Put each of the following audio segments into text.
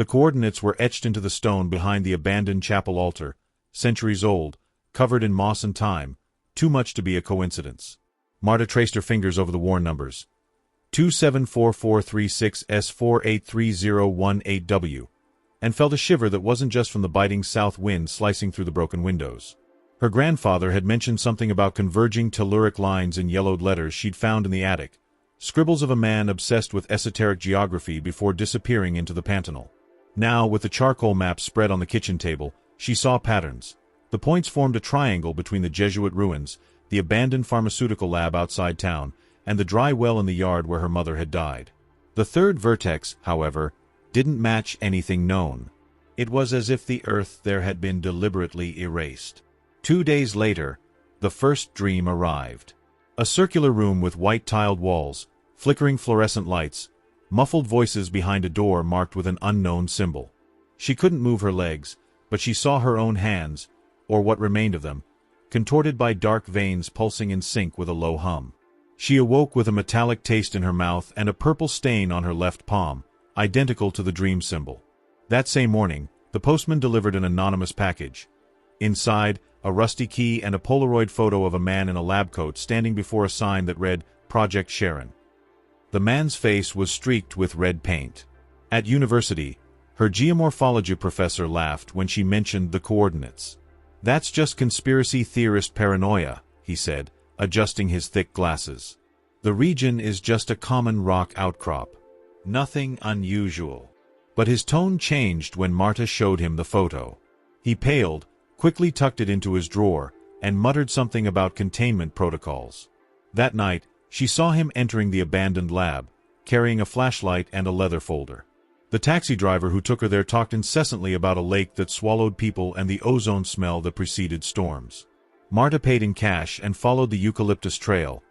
The coordinates were etched into the stone behind the abandoned chapel altar, centuries old, covered in moss and time, too much to be a coincidence. Marta traced her fingers over the worn numbers. 274436S483018W, and felt a shiver that wasn't just from the biting south wind slicing through the broken windows. Her grandfather had mentioned something about converging telluric lines in yellowed letters she'd found in the attic, scribbles of a man obsessed with esoteric geography before disappearing into the Pantanal. Now, with the charcoal map spread on the kitchen table, she saw patterns. The points formed a triangle between the Jesuit ruins, the abandoned pharmaceutical lab outside town, and the dry well in the yard where her mother had died. The third vertex, however, didn't match anything known. It was as if the earth there had been deliberately erased. 2 days later, the first dream arrived. A circular room with white-tiled walls, flickering fluorescent lights, muffled voices behind a door marked with an unknown symbol. She couldn't move her legs, but she saw her own hands, or what remained of them, contorted by dark veins pulsing in sync with a low hum. She awoke with a metallic taste in her mouth and a purple stain on her left palm, identical to the dream symbol. That same morning, the postman delivered an anonymous package. Inside, a rusty key and a Polaroid photo of a man in a lab coat standing before a sign that read, Project Sharon. The man's face was streaked with red paint. At university, her geomorphology professor laughed when she mentioned the coordinates. "That's just conspiracy theorist paranoia," he said, adjusting his thick glasses. "The region is just a common rock outcrop. Nothing unusual." But his tone changed when Marta showed him the photo. He paled, quickly tucked it into his drawer, and muttered something about containment protocols. That night, she saw him entering the abandoned lab, carrying a flashlight and a leather folder. The taxi driver who took her there talked incessantly about a lake that swallowed people and the ozone smell that preceded storms. Marta paid in cash and followed the eucalyptus trail.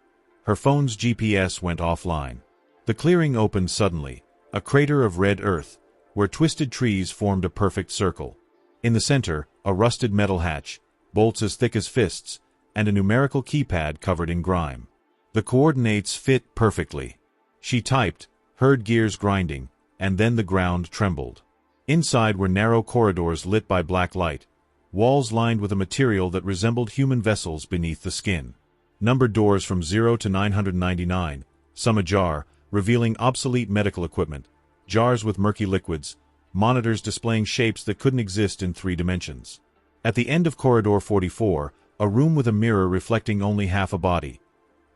Her phone's GPS went offline. The clearing opened suddenly, a crater of red earth, where twisted trees formed a perfect circle. In the center, a rusted metal hatch, bolts as thick as fists, and a numerical keypad covered in grime. The coordinates fit perfectly. She typed, heard gears grinding, and then the ground trembled. Inside were narrow corridors lit by black light, walls lined with a material that resembled human vessels beneath the skin. Numbered doors from 0 to 999, some ajar, revealing obsolete medical equipment, jars with murky liquids, monitors displaying shapes that couldn't exist in 3 dimensions. At the end of Corridor 44, a room with a mirror reflecting only half a body.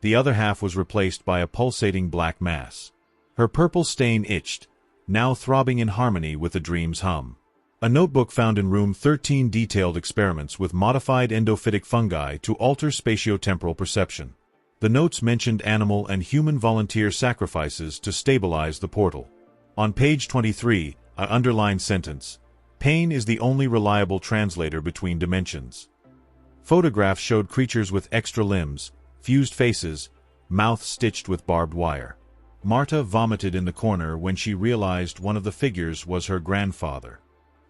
The other half was replaced by a pulsating black mass. Her purple stain itched, now throbbing in harmony with the dream's hum. A notebook found in room 13 detailed experiments with modified endophytic fungi to alter spatiotemporal perception. The notes mentioned animal and human volunteer sacrifices to stabilize the portal. On page 23, an underlined sentence, "Pain is the only reliable translator between dimensions." Photographs showed creatures with extra limbs, fused faces, mouths stitched with barbed wire. Marta vomited in the corner when she realized one of the figures was her grandfather.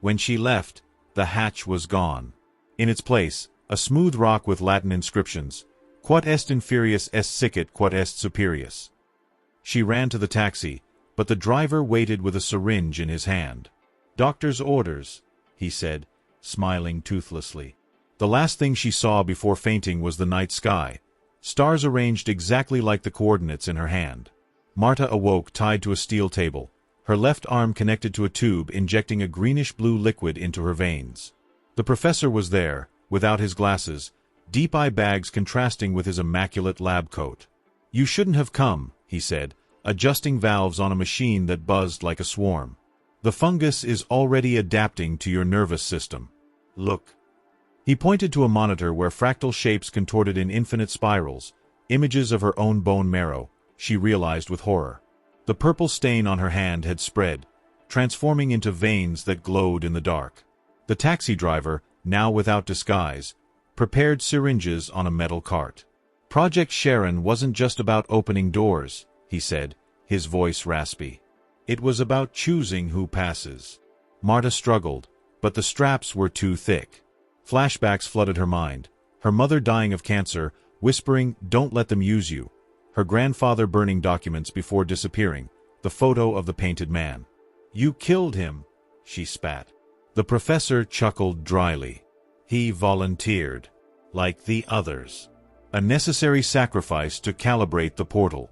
When she left, the hatch was gone. In its place, a smooth rock with Latin inscriptions, Quod est inferius est sicut quod est superius. She ran to the taxi, but the driver waited with a syringe in his hand. "Doctor's orders," he said, smiling toothlessly. The last thing she saw before fainting was the night sky, stars arranged exactly like the coordinates in her hand. Marta awoke tied to a steel table, her left arm connected to a tube injecting a greenish-blue liquid into her veins. The professor was there, without his glasses, deep eye bags contrasting with his immaculate lab coat. "You shouldn't have come," he said, adjusting valves on a machine that buzzed like a swarm. "The fungus is already adapting to your nervous system. Look." He pointed to a monitor where fractal shapes contorted in infinite spirals, images of her own bone marrow, she realized with horror. The purple stain on her hand had spread, transforming into veins that glowed in the dark. The taxi driver, now without disguise, prepared syringes on a metal cart. Project Sharon wasn't just about opening doors, he said, his voice raspy. It was about choosing who passes. Marta struggled, but the straps were too thick. Flashbacks flooded her mind. Her mother dying of cancer, whispering, "Don't let them use you." Her grandfather burning documents before disappearing, the photo of the painted man. "You killed him," she spat. The professor chuckled dryly. He volunteered. Like the others. A necessary sacrifice to calibrate the portal.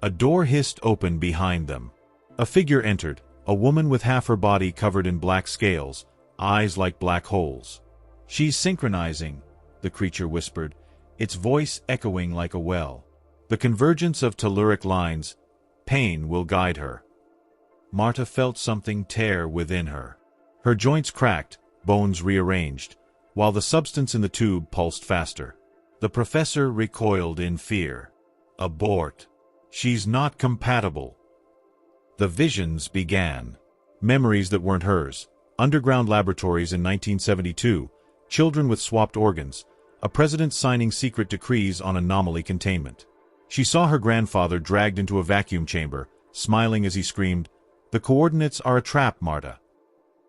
A door hissed open behind them. A figure entered, a woman with half her body covered in black scales, eyes like black holes. "She's synchronizing," the creature whispered, its voice echoing like a well. "The convergence of telluric lines. Pain will guide her." Marta felt something tear within her. Her joints cracked, bones rearranged, while the substance in the tube pulsed faster. The professor recoiled in fear. Abort. She's not compatible. The visions began. Memories that weren't hers. Underground laboratories in 1972, children with swapped organs, a president signing secret decrees on anomaly containment. She saw her grandfather dragged into a vacuum chamber, smiling as he screamed, "The coordinates are a trap, Marta."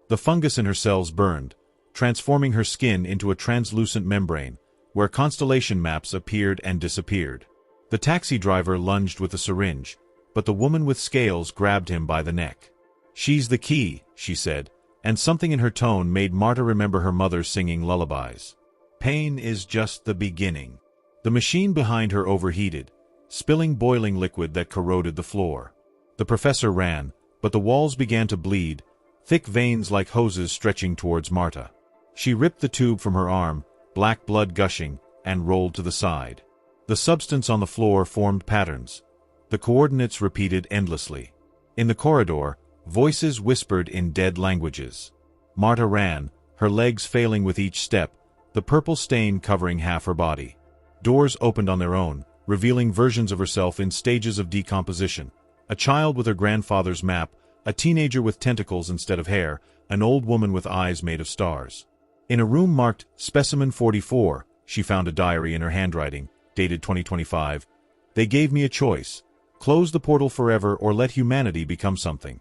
The fungus in her cells burned, transforming her skin into a translucent membrane, where constellation maps appeared and disappeared. The taxi driver lunged with a syringe, but the woman with scales grabbed him by the neck. "She's the key," she said, and something in her tone made Marta remember her mother singing lullabies. "Pain is just the beginning." The machine behind her overheated, spilling boiling liquid that corroded the floor. The professor ran, but the walls began to bleed, thick veins like hoses stretching towards Marta. She ripped the tube from her arm, black blood gushing, and rolled to the side. The substance on the floor formed patterns. The coordinates repeated endlessly. In the corridor, voices whispered in dead languages. Marta ran, her legs failing with each step, the purple stain covering half her body. Doors opened on their own, revealing versions of herself in stages of decomposition. A child with her grandfather's map, a teenager with tentacles instead of hair, an old woman with eyes made of stars. In a room marked Specimen 44, she found a diary in her handwriting, dated 2025. "They gave me a choice. Close the portal forever or let humanity become something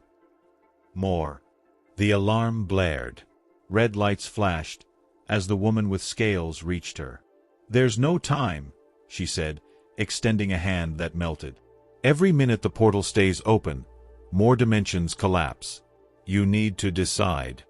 more." The alarm blared. Red lights flashed as the woman with scales reached her. "There's no time," she said, extending a hand that melted. "Every minute the portal stays open, more dimensions collapse. You need to decide."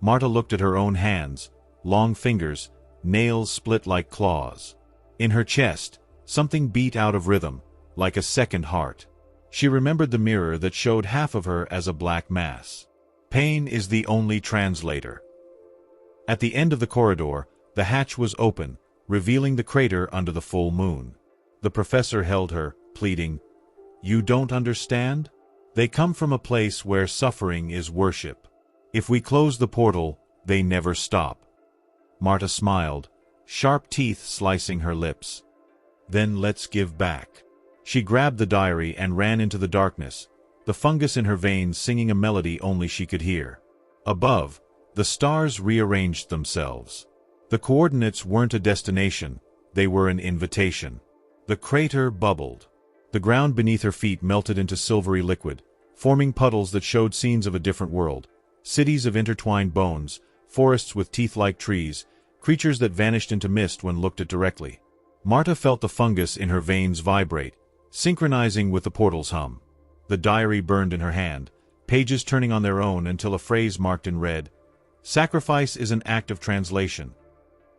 Marta looked at her own hands, long fingers, nails split like claws. In her chest, something beat out of rhythm, like a second heart. She remembered the mirror that showed half of her as a black mass. Pain is the only translator. At the end of the corridor, the hatch was open, revealing the crater under the full moon. The professor held her, pleading, "You don't understand? They come from a place where suffering is worship. If we close the portal, they never stop." Marta smiled, sharp teeth slicing her lips. "Then let's give back." She grabbed the diary and ran into the darkness, the fungus in her veins singing a melody only she could hear. Above, the stars rearranged themselves. The coordinates weren't a destination, they were an invitation. The crater bubbled. The ground beneath her feet melted into silvery liquid, forming puddles that showed scenes of a different world, cities of intertwined bones, forests with teeth-like trees, creatures that vanished into mist when looked at directly. Marta felt the fungus in her veins vibrate, synchronizing with the portal's hum. The diary burned in her hand, pages turning on their own until a phrase marked in red, "Sacrifice is an act of translation."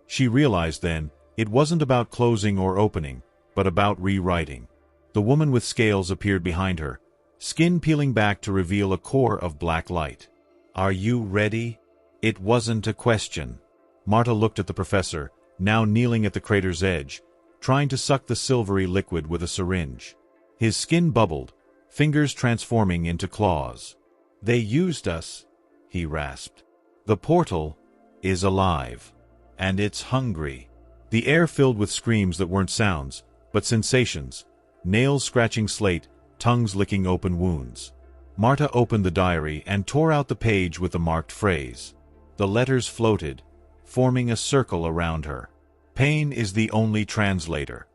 She realized then, it wasn't about closing or opening, but about rewriting. The woman with scales appeared behind her, skin peeling back to reveal a core of black light. "Are you ready?" It wasn't a question. Marta looked at the professor, now kneeling at the crater's edge, trying to suck the silvery liquid with a syringe. His skin bubbled, fingers transforming into claws. "They used us," he rasped. "The portal is alive. And it's hungry." The air filled with screams that weren't sounds, but sensations, nails scratching slate, tongues licking open wounds. Marta opened the diary and tore out the page with the marked phrase. The letters floated, forming a circle around her. "Pain is the only translator."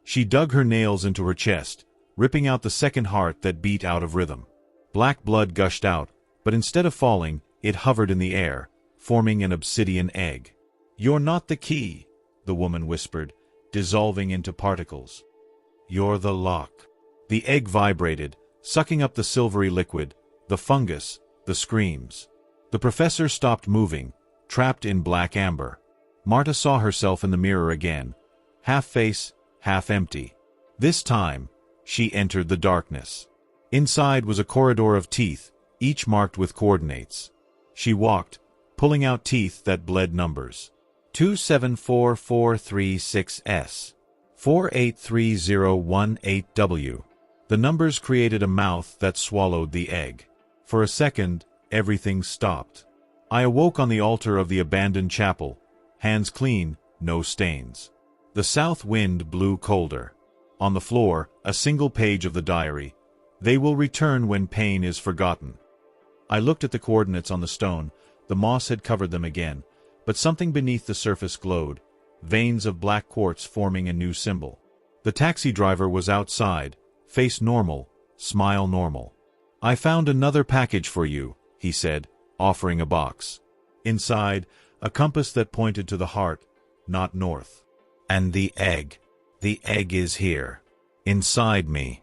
She dug her nails into her chest, ripping out the second heart that beat out of rhythm. Black blood gushed out, but instead of falling, it hovered in the air, forming an obsidian egg. "You're not the key," the woman whispered, dissolving into particles. "You're the lock." The egg vibrated, sucking up the silvery liquid, the fungus, The screams. The professor stopped moving, trapped in black amber. Marta saw herself in the mirror again, half face, half empty. This time, she entered the darkness. Inside was a corridor of teeth, each marked with coordinates. She walked, pulling out teeth that bled numbers. 274436S. 483018W. The numbers created a mouth that swallowed the egg. For a second, everything stopped. I awoke on the altar of the abandoned chapel, hands clean, no stains. The south wind blew colder. On the floor, a single page of the diary. They will return when pain is forgotten. I looked at the coordinates on the stone. The moss had covered them again, but something beneath the surface glowed, veins of black quartz forming a new symbol. The taxi driver was outside, face normal, smile normal. "I found another package for you," he said, offering a box. Inside, a compass that pointed to the heart, not north. "And the egg. The egg is here. Inside me."